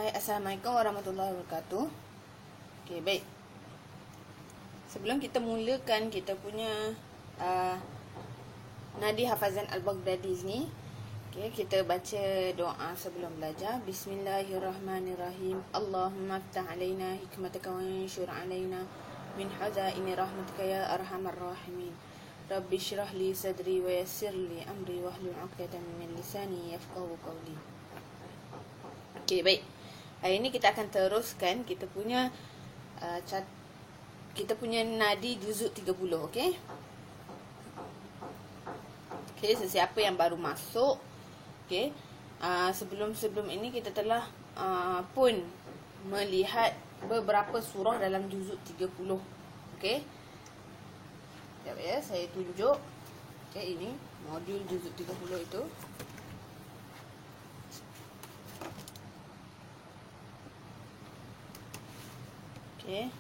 Hai, Assalamualaikum warahmatullahi wabarakatuh. Okey, baik. Sebelum kita mulakan kita punya nadi hafazan Al-Baghdadi ni, okey, kita baca doa sebelum belajar. Bismillahirrahmanirrahim. Allahumma aftah alaina hikmataka wa anshur alaina min hazaini rahmatika ya arhamar rahimin. Rabbi shrah li sadri wa yassir li amri wahlul 'uqdatam min lisani yafqahu qawli. Okey, baik. Hari ini kita akan teruskan kita punya nadi juzuk 30, okey? Okey, sesiapa yang baru masuk, okey, sebelum ini kita telah pun melihat beberapa surah dalam juzuk 30, okey? Sekejap ya, saya tunjuk. Okey, ini modul juzuk 30 itu. Okay.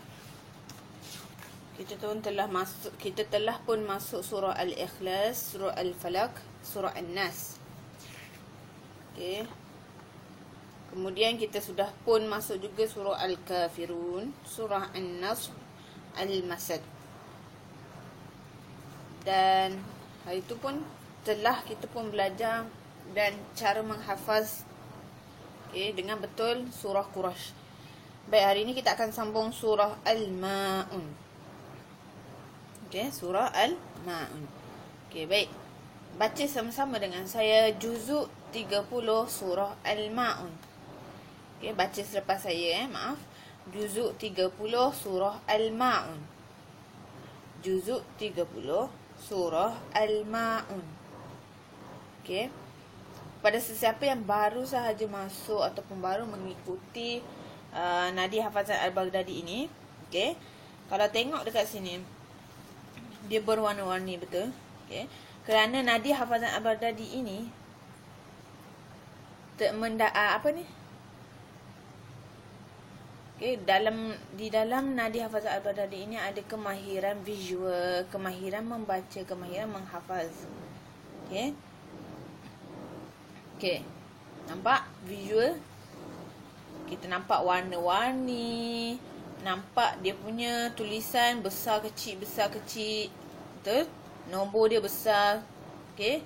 Kita telah pun masuk surah Al-Ikhlas, surah Al-Falaq, surah An-Nas. Okay. Kemudian kita sudah pun masuk juga surah Al-Kafirun, surah An-Nasr, Al-Masad. Dan hari itu pun kita pun belajar dan cara menghafaz, okay, dengan betul surah Quraisy. Baik, hari ini kita akan sambung surah Al-Ma'un. Okey, surah Al-Ma'un. Okey, baik. Baca sama-sama dengan saya juzuk 30 surah Al-Ma'un. Okey, baca selepas saya, maaf. Juzuk 30 surah Al-Ma'un. Juzuk 30 surah Al-Ma'un. Okey. Pada sesiapa yang baru sahaja masuk ataupun baru mengikuti nadi hafazan Al-Baghdadi ini, okey. Kalau tengok dekat sini, dia berwarna-warni betul, okey. Kerana nadi hafazan Al-Baghdadi ini okey, di dalam nadi hafazan Al-Baghdadi ini ada kemahiran visual, kemahiran membaca, kemahiran menghafaz. Okey. Okey. Nampak visual? Kita nampak warna-warni, nampak dia punya tulisan besar kecil, betul? Nombor dia besar. Okey.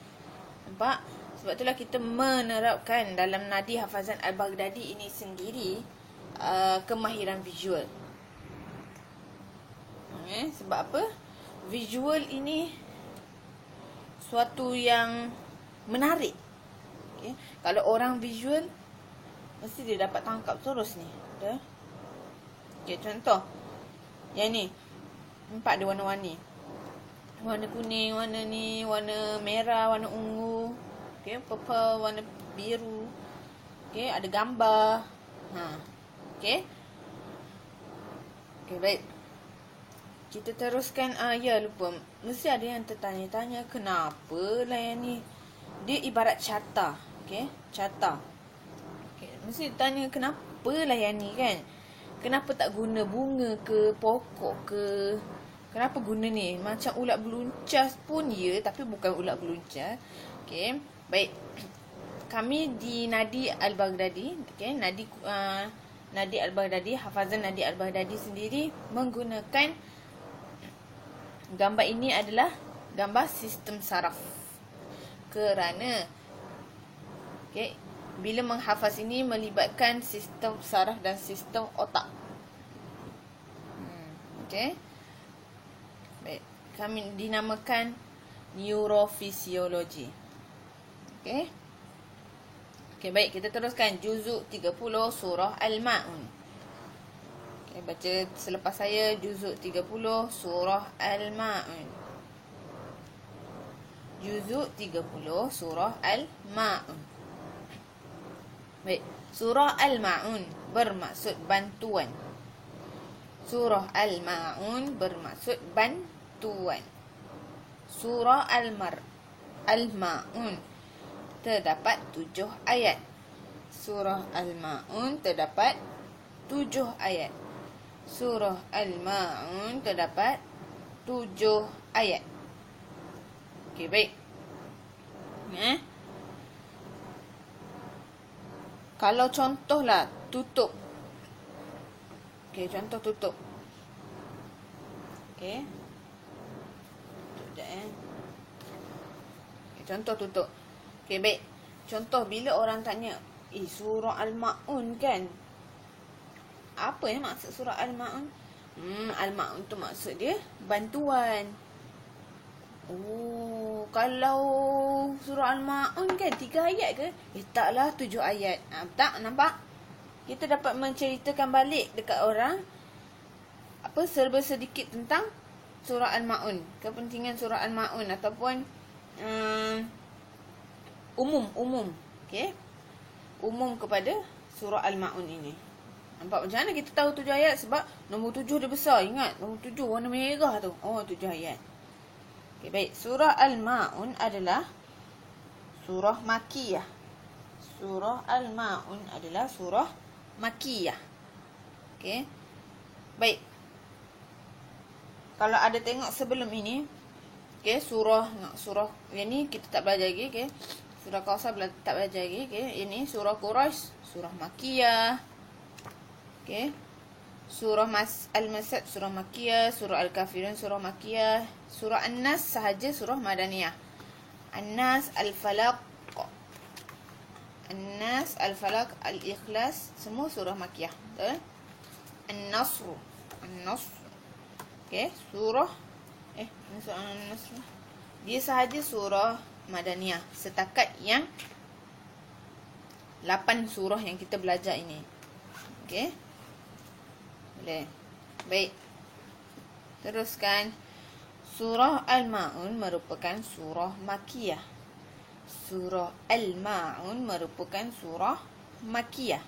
Nampak? Sebab itulah kita menerapkan dalam nadi hafazan Al-Baghdadi ini sendiri kemahiran visual. Sebab apa? Visual ini suatu yang menarik. Okay. Kalau orang visual, mesti dia dapat tangkap terus ni. Dah. Okey, contoh. Yang ni. Nampak dia warna-warni. Warna kuning, warna ni, warna merah, warna ungu. Okey, purple, warna biru. Okey, ada gambar. Okey. Okey, baik. Kita teruskan. Ya, lupa. Mesti ada yang tertanya-tanya, kenapa lah yang ni? Dia ibarat carta. Okey, carta. Mesti tanya kenapa lah yang ni kan? Kenapa tak guna bunga ke, pokok ke? Kenapa guna ni? Macam ulat beluncas pun ya, tapi bukan ulat beluncas. Okey, baik. Kami di Nadi Al-Baghdadi, okey, Nadi Al-Baghdadi, hafazan Nadi Al-Baghdadi sendiri menggunakan gambar ini adalah gambar sistem saraf. Kerana okey, bila menghafaz ini melibatkan sistem saraf dan sistem otak. Okey. Baik. Kami dinamakan neurofisiologi. Okey. Okey, baik. Kita teruskan juzuk 30 surah Al-Ma'un. Okey, baca selepas saya juzuk 30 surah Al-Ma'un. Juzuk 30 surah Al-Ma'un. Baik, surah Al-Ma'un bermaksud bantuan. Surah Al-Ma'un bermaksud bantuan. Surah Al-Ma'un terdapat 7 ayat. Surah Al-Ma'un terdapat 7 ayat. Surah Al-Ma'un terdapat 7 ayat. Okey, baik. Kalau contohlah tutup. Okey, contoh tutup. Okey. Sekejap contoh tutup. Okey, baik. Contoh bila orang tanya, surah Al-Ma'un kan? Apa yang maksud surah Al-Ma'un? Al-Ma'un tu maksud dia bantuan. Oh, kalau surah Al-Ma'un kan 3 ayat ke? Taklah 7 ayat. Tak, nampak? Kita dapat menceritakan balik dekat orang serba sedikit tentang surah Al-Ma'un, kepentingan surah Al-Ma'un ataupun umum. Okey. Umum kepada surah Al-Ma'un ini. Nampak macam mana kita tahu 7 ayat? Sebab nombor 7 dia besar. Ingat, nombor 7 warna merah tu. Oh, 7 ayat. Okay, baik. Surah Al-Ma'un adalah surah Makkiyah. Surah Al-Ma'un adalah surah Makkiyah. Okay. Baik. Kalau ada tengok sebelum ini, okay, surah yang ni kita tak belajar lagi. Okay. Surah Kausar tak belajar lagi. Okay. Ini surah Quraisy, surah Makkiyah. Okay. Surah Al-Masad, surah Makkiyah. Surah Al-Kafirun, surah Makkiyah. Surah An-Nas sahaja surah Madaniyah. An-Nas, Al-Falaq, An-Nas, Al-Falaq, Al-Ikhlas, semua surah Makkiyah. Betul? An-Nasr. Okay. Surah An-Nasr. Dia sahaja surah Madaniyah. Setakat yang 8 surah yang kita belajar ini. Okay. Boleh. Baik. Teruskan. Surah Al-Ma'un merupakan surah Makkiyah. Surah Al-Ma'un merupakan surah Makkiyah.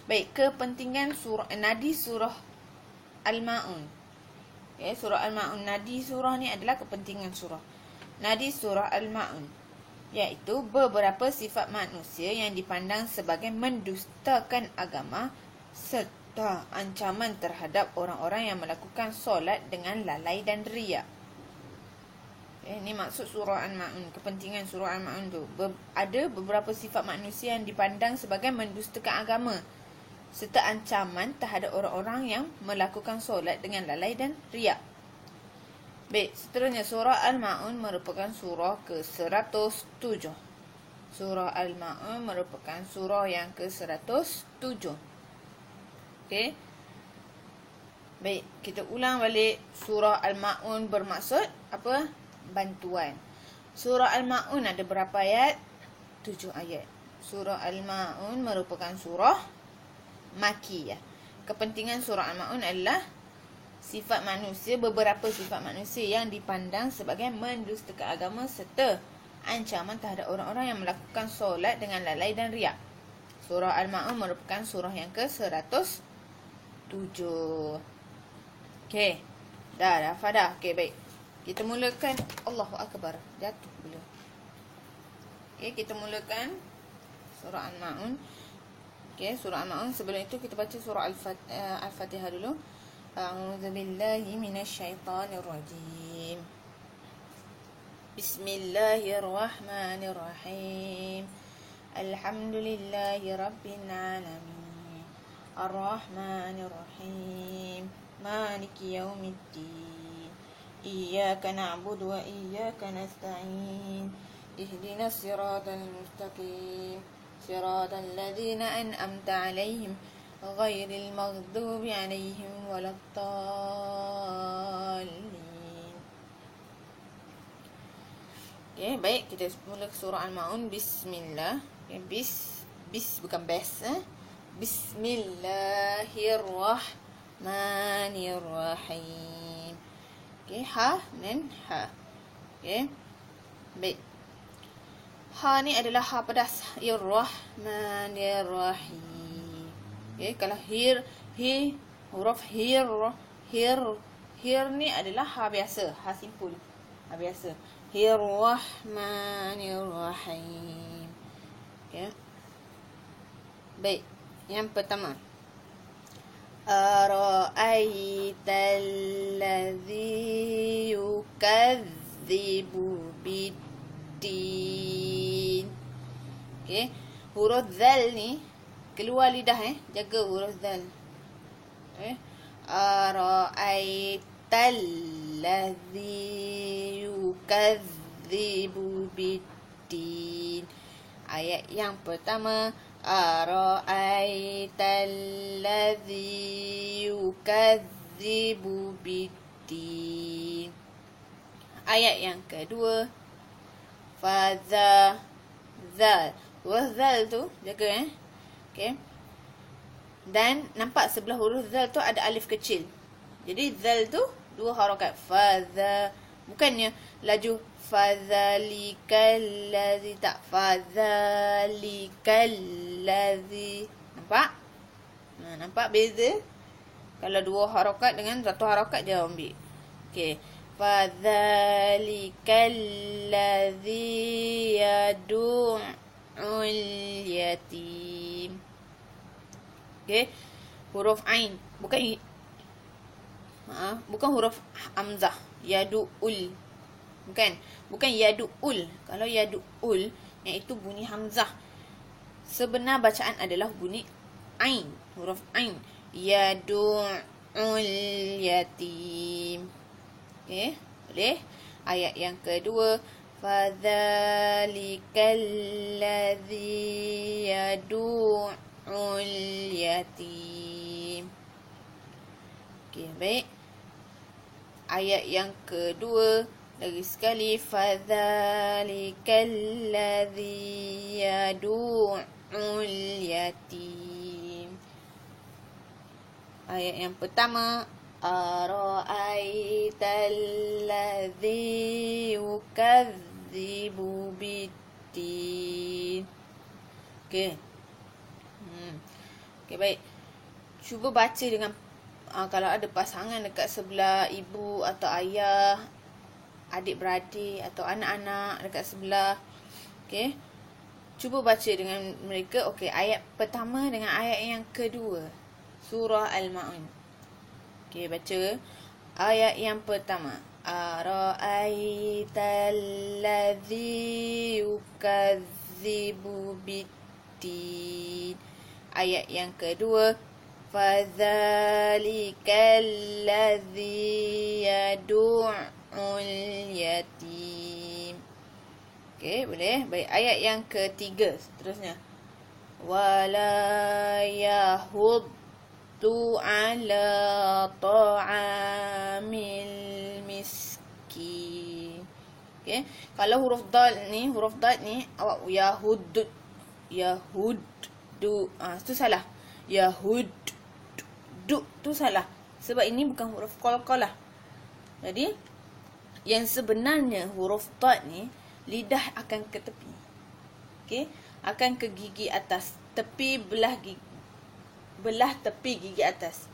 Baik, kepentingan nadi surah Al-Ma'un. Okay, surah Al-Ma'un, nadi surah ni adalah kepentingan surah. Nadi surah Al-Ma'un iaitu beberapa sifat manusia yang dipandang sebagai mendustakan agama serta ancaman terhadap orang-orang yang melakukan solat dengan lalai dan riak. Ini maksud surah Al-Ma'un. Kepentingan surah Al-Ma'un tu, ada beberapa sifat manusia yang dipandang sebagai mendustakan agama serta ancaman terhadap orang-orang yang melakukan solat dengan lalai dan riak. Baik, seterusnya surah Al-Ma'un merupakan surah ke-107. Surah Al-Ma'un merupakan surah yang ke-107. Okey. Baik, kita ulang balik. Surah Al-Ma'un bermaksud apa? Bantuan. Surah Al-Ma'un ada berapa ayat? 7 ayat. Surah Al-Ma'un merupakan surah Makkiyah. Kepentingan surah Al-Ma'un adalah sifat manusia, beberapa sifat manusia yang dipandang sebagai mendustakan agama serta ancaman terhadap orang-orang yang melakukan solat dengan lalai dan riak. Surah Al-Ma'un merupakan surah yang ke-107. Okey. Dah dah. Okey, baik. Kita mulakan. Allahu Akbar. Jatuh pula. Okey, kita mulakan surah Al-Ma'un. Okey, surah Al-Ma'un. Sebelum itu kita baca surah Al-Fatihah dulu. A'udzu billahi minasyaitonir rajim. Bismillahirrahmanirrahim. Alhamdulillahi rabbil alamin. Ar-Rahmanir Rahim. Maliki yaumiddin. Iyyaka na'budu wa iyyaka nasta'in. Ihdinas siratal mustaqim. Siratal ladzina an'amta 'alaihim ghairil maghdubi 'alaihim waladdallin. Okay, baik, kita mula surah Al-Ma'un. Bismillah. Okay, bukan bes. Bismillahirrahmanirrahim. Okay, ha dan ha. Okay, baik. Ha ni adalah ha pedas. Irrahmanirrahim. Okay, kalau huruf hir ni adalah ha biasa, ha simpul, ha biasa. Irrahmanirrahim. Okay. Baik, yang pertama. Ara'aital ladzi yukadzibu biddin. Okay. huruf zal ni keluar lidah, jaga huruf zal. Ara'aital ladzi yukadzibu biddin. Ayat yang pertama, ara'aital ladzi yukadzibu biddin. Ayat yang kedua, fadza zal. Huruf zal tu jaga, okey. Dan nampak sebelah huruf zal tu ada alif kecil. Jadi zal tu 2 harakat. Fadza, bukannya laju fadzalikal ladzi, tak, fadzalikal ladzi. Nampak? Nampak beza? Kalau 2 harakat dengan 1 harakat je ambil. Okey. Fadzalikal ladzi yad'ul yatim. Okey. Huruf ain, bukan huruf hamzah. Yadu'ul. Bukan yadu'ul. Kalau yadu'ul, yang itu bunyi hamzah. Sebenar bacaan adalah bunyi ain, huruf ain. Yadu'ul yatim. Okey, boleh. Ayat yang kedua, fadzalikal ladzi yad'ul yatim. Okey, baik. Ayat yang kedua lagi sekali, fadzalikal ladzi yad'ul yatim. Ayat yang pertama, ara'aital ladzi yukadzibu biddin. Okey. Okey, baik. Cuba baca dengan kalau ada pasangan dekat sebelah, ibu atau ayah, adik-beradik atau anak-anak dekat sebelah. Okey. Cuba baca dengan mereka. Okey, ayat pertama dengan ayat yang kedua. Surah Al-Ma'un. Okey, baca ayat yang pertama. Ara'aital ladzi yukadzibu biddin. Ayat yang kedua, fadzalikal ladzi yad'ul yatim. Okey, boleh. Baik, ayat yang ketiga seterusnya. Wala yahuddu ala ta'amil miskin. Okey, kalau huruf dal ni awak yahud tu salah. Yahud tu salah. Sebab ini bukan huruf qalqalah. Jadi yang sebenarnya huruf ta ni lidah akan ke tepi. Okey, akan ke gigi atas. Tepi belah tepi gigi atas.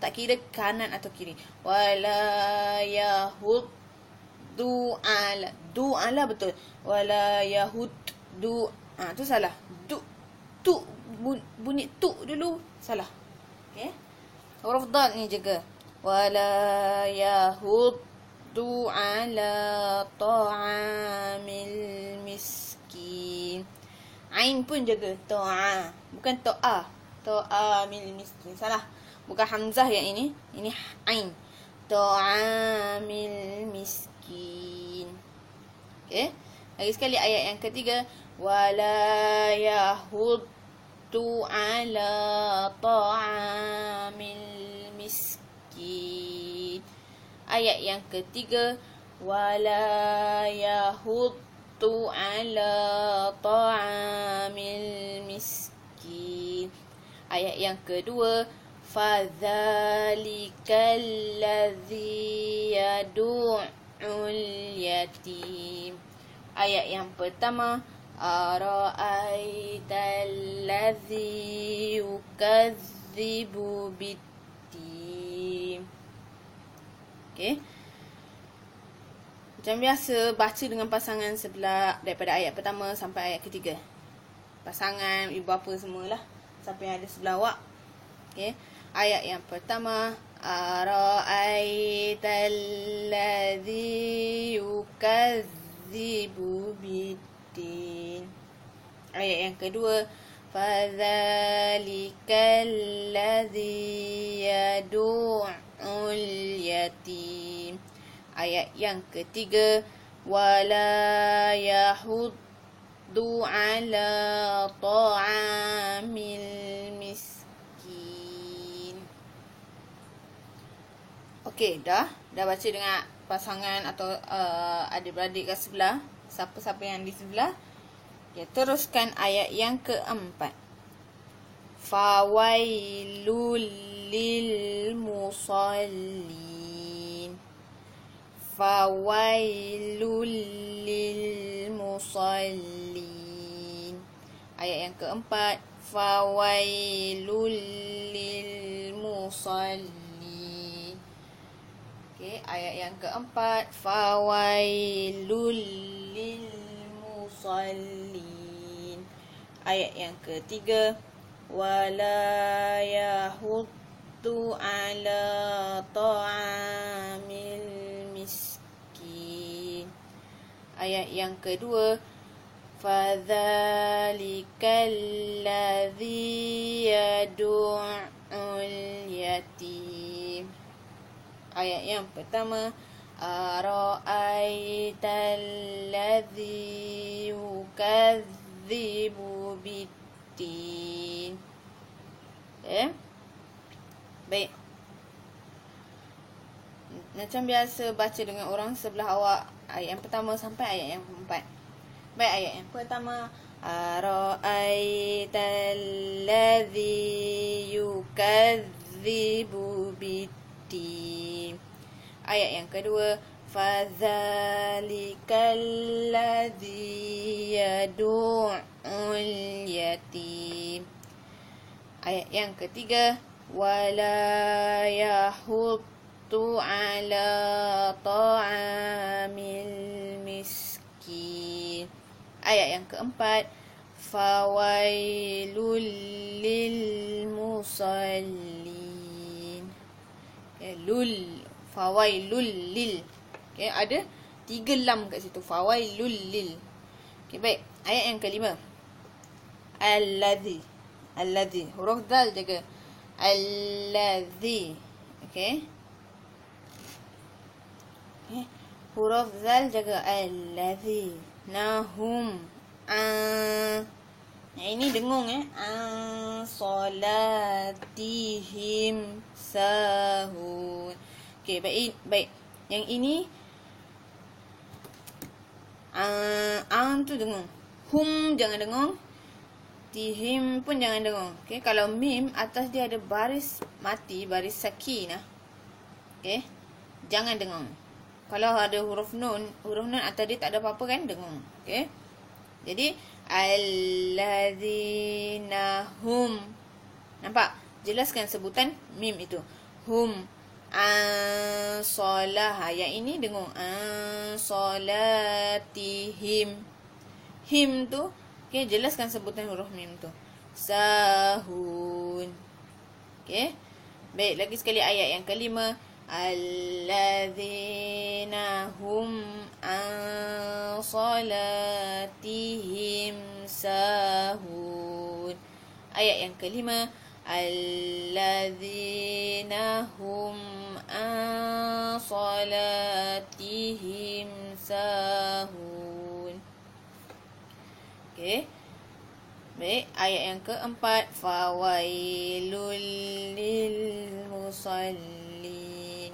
Tak kira kanan atau kiri. Wala yahuddu ala. Du ala betul. Wala yahuddu. Tu salah. Tu bunyi tu dulu salah. Okey. Huruf dal ni jaga. Wala yahuddu ala ta'amil miskin. Ain pun jaga. Ta'a. Bukan ta'a. Ta'amil miskin. Salah. Bukan hamzah yang ini. Ini ain. Ta'amil miskin. Okey. Lagi sekali ayat yang ketiga. Wala yahuddu ala ta'amil miskin. Ayat yang ketiga, wala yahuddu ala ta'amil miskin. Ayat yang kedua, fadzalikal ladzi yad'ul yatim. Ayat yang pertama, ara'aital ladzi yukadzibu biddin. Okey. Macam biasa, baca dengan pasangan sebelah daripada ayat pertama sampai ayat ketiga. Pasangan, ibu bapa semualah. Siapa yang ada sebelah awak. Okey. Ayat yang pertama, ara'aital ladzi yukadzibu biddin. Ayat yang kedua, fadzalikal ladzi yad'ul yatim. Ayat yang ketiga, wala yahuddu ala ta'amil miskin. Okey, dah baca dengan pasangan atau adik-beradik kat sebelah. Siapa-siapa yang di sebelah. Okay, teruskan ayat yang keempat. Fawailul lil musallin. Fawailul lil musallin. Ayat yang keempat. Fawailul lil musallin. Okay, ayat yang keempat. Fawailul lil musallin. Ayat yang ketiga, wala yahuddu ala ta'amil miskin. Ayat yang kedua, fadzalikal ladzi yad'ul yatim. Ayat yang pertama, ara'aital ladzi yukadzibu biddin. Baik. Macam biasa baca dengan orang sebelah awak ayat yang pertama sampai ayat yang keempat. Baik, ayat yang pertama, ara'aital ladzi yukadzibu biddin. Ayat yang kedua, fadzalikal ladzi yad'ul yatim. Ayat yang ketiga, wala yahuddu ala ta'amil miskin. Ayat yang keempat, fawailul lil musallin. Fawailul lil. Okay, ada 3 lam kat situ. Fawailul lil. Okay, baik. Ayat yang kelima. Alladzi. Huruf dal jaga. Alladzi. Okay. Huruf zal jaga. Alladzi. Nahum. Ini dengung solatihim sahun. Okey, baik. Yang ini tu dengung. Hum jangan dengung. Tihim pun jangan dengung. Okey, kalau mim atas dia ada baris mati, baris sakinah. Okey. Jangan dengung. Kalau ada huruf nun atas dia tak ada apa-apa kan, dengung. Okey. Jadi alladzina hum. Nampak? Jelaskan sebutan mim itu. Hum solah. Yang ini dengung. Solatihim. Him tu, okay, jelaskan sebutan huruf mim tu. Sahun. Okay. Baik, lagi sekali ayat yang kelima. Alladzina hum solatihim sahun. Ayat yang kelima. Alladzina hum salatihim sahun. Okey. Baik, ayat yang keempat, fawailul lil musallin.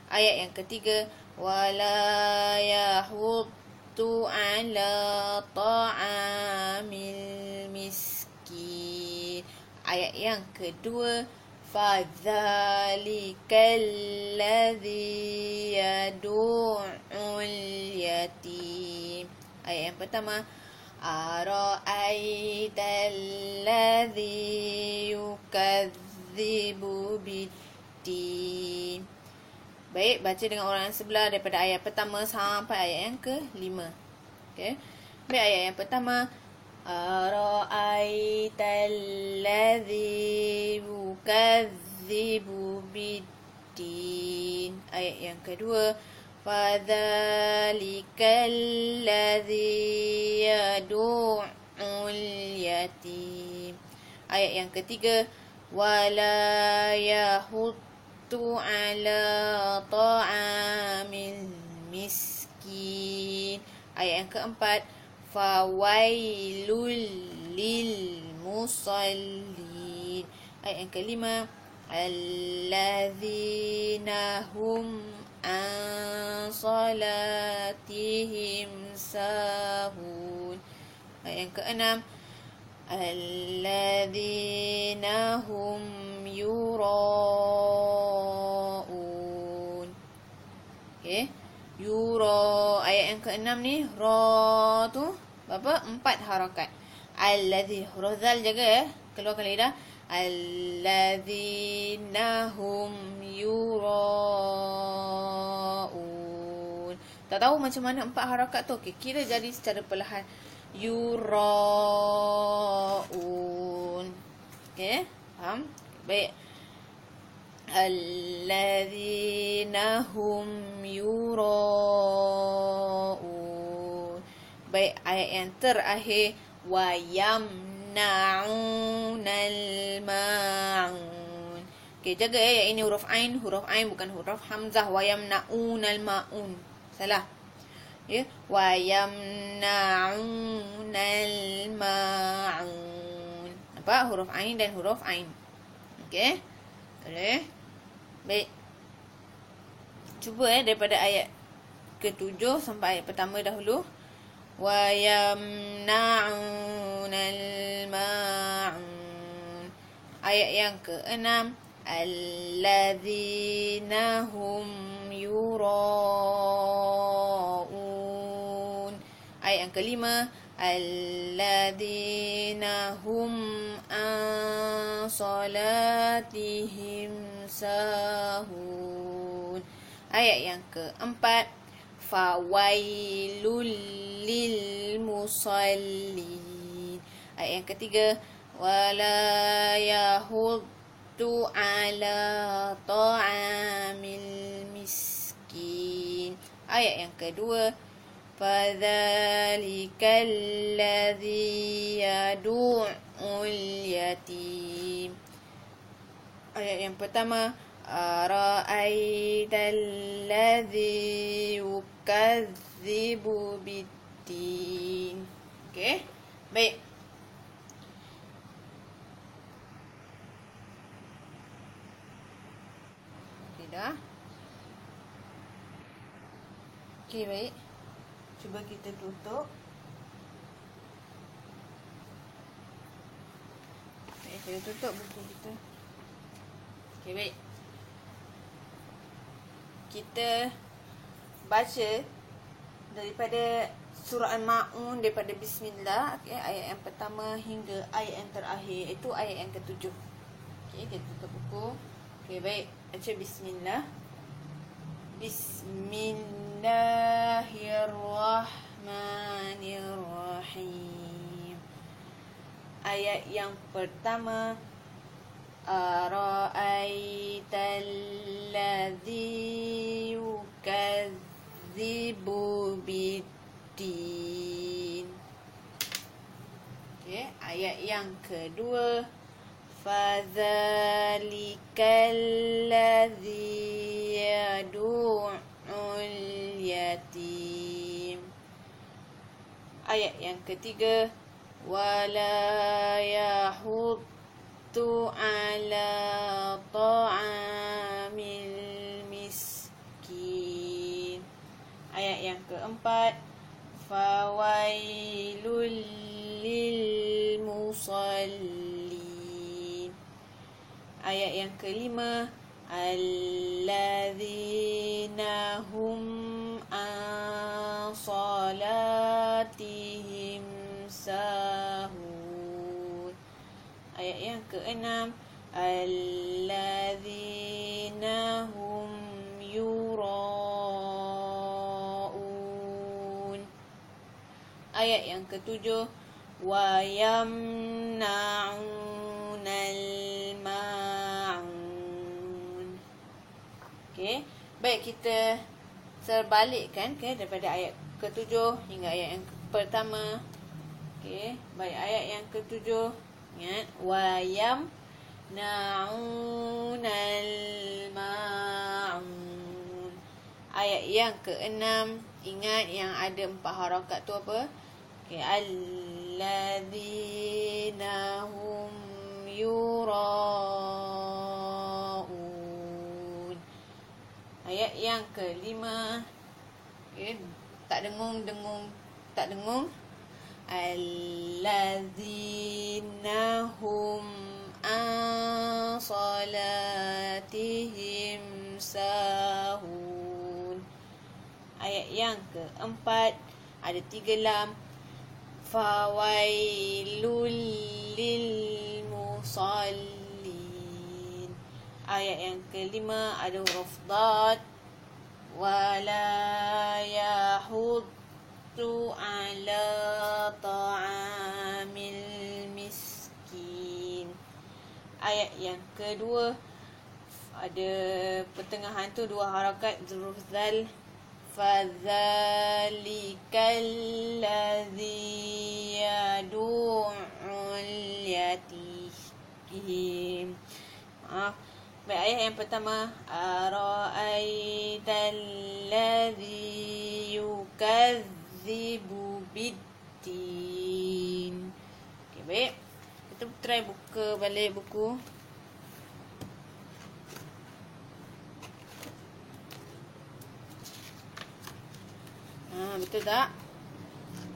Ayat yang ketiga, wala yahuddu ala ta'amil miskin. Ayat yang kedua, fadzalikal ladzi yad'ul yatim. Ayat yang pertama, ara'aital ladzi yukadzibu biddin. Baik, baca dengan orang yang sebelah daripada ayat pertama sampai ayat yang ke-5. Okey. Baik, ayat yang pertama, ara'aital ladzi yukadzibu biddin. Ayat yang kedua, fadzalikal ladzi yad'ul yatim. Ayat yang ketiga, wala yahuddu ala ta'amil miskin. Ayat yang keempat, fawailul lil musallin. Ayat yang kelima, alladzina hum an salatihim sahun. Ayat yang keenam, alladzina hum yura'un. Okay, yura. Ayat yang keenam ni, ra tu berapa? 4 harakat. Alladzi, huruf zal jaga keluarkan lidah. Alladzina hum yura'un. Tak tahu macam mana 4 harakat tu. Okay, kira jadi secara perlahan. Yura'un. Okay, faham? Baik. Alladzina hum yura'un. Baik, ayat yang terakhir, wa yamna'unal ma'un. Okay, jaga ayat ini huruf ain bukan huruf hamzah. Wa yamna'unal ma'un. Salah. Ya, wa yamna'unal ma'un. Nampak huruf ain dan huruf ain. Okey. Boleh. Baik. Cuba daripada ayat ke-7 sampai ayat pertama dahulu. Wa yamna'unal ma'un. Ayat yang ke-6, alladzina hum yura'un. Ayat yang kelima, alladzina hum an salatihim sahun. Ayat yang keempat, fawailul lil musallin. Ayat yang ketiga, wala yahuddu ala ta'amil miskin. Ayat yang kedua, fadzalikal ladzi yadu'ul yatim. Ayat yang pertama, ara'aital ladzi yukadzibu biddin. Okey, baik. Dah. Okey, baik. Cuba kita tutup. Okey, kita tutup buku kita. Okey, baik. Kita baca daripada surah Al-Ma'un, daripada bismillah, okay, ayat yang pertama hingga ayat yang terakhir, itu ayat yang ke-7. Okey, kita tutup buku. Okey, baik. Baca bismillah. Bismillahirrahmanirrahim. Ayat yang pertama, ara'aital ladzi yukadzibu biddin. Okey, ayat yang kedua, fadzalikal ladzi yadu'ul yatim. Ayat yang ketiga, wala yahuddu ala ta'amil miskin. Ayat yang keempat, fawailul lil musallin. Ayat yang kelima, alladzina hum an salatihim sahun. Ayat yang keenam, alladzina hum yura'un. Ayat yang ketujuh, wa yamna'unal ma'un. Okey, baik, kita serbalikkan daripada ayat ke-7 hingga ayat yang pertama. Okey, baik, ayat yang ke-7. Ingat, wa yamna'unal ma'un. Ayat yang ke-6, ingat yang ada 4 harakat tu apa? Okey, alladzina hum yura'un. Ayat yang ke-5, okay, tak dengung. Alladzina hum an salatihim sahun. Ayat yang ke-4 ada 3 lam. Fawailul lil musallin. Ayat yang ke-5 ada huruf dad. Wala yahuddu ala ta'amil miskin. Ayat yang ke-2 ada pertengahan tu 2 harakat, huruf zal. Fadzalikal ladzi yadu'ul yatim. Baik, ayat yang pertama, ara'aital ladzi yukadzibu biddin. Okey, baik. Kita try buka balik buku. Betul tak?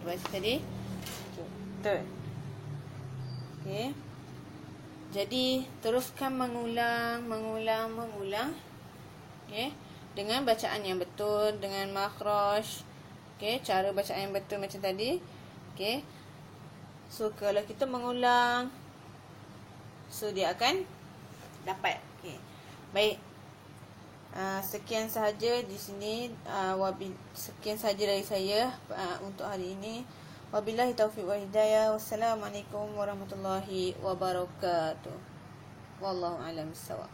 Baca tadi. Betul. Okey. Jadi teruskan mengulang. Okey. Dengan bacaan yang betul, dengan makhraj. Okey, cara bacaan yang betul macam tadi. Okey. So kalau kita mengulang, so dia akan dapat. Okey. Baik. Sekian sahaja di sini. Sekian sahaja dari saya untuk hari ini. Wabillahi taufiq wal hidayah. Wassalamualaikum warahmatullahi wabarakatuh. Wallahu a'lam bissawab.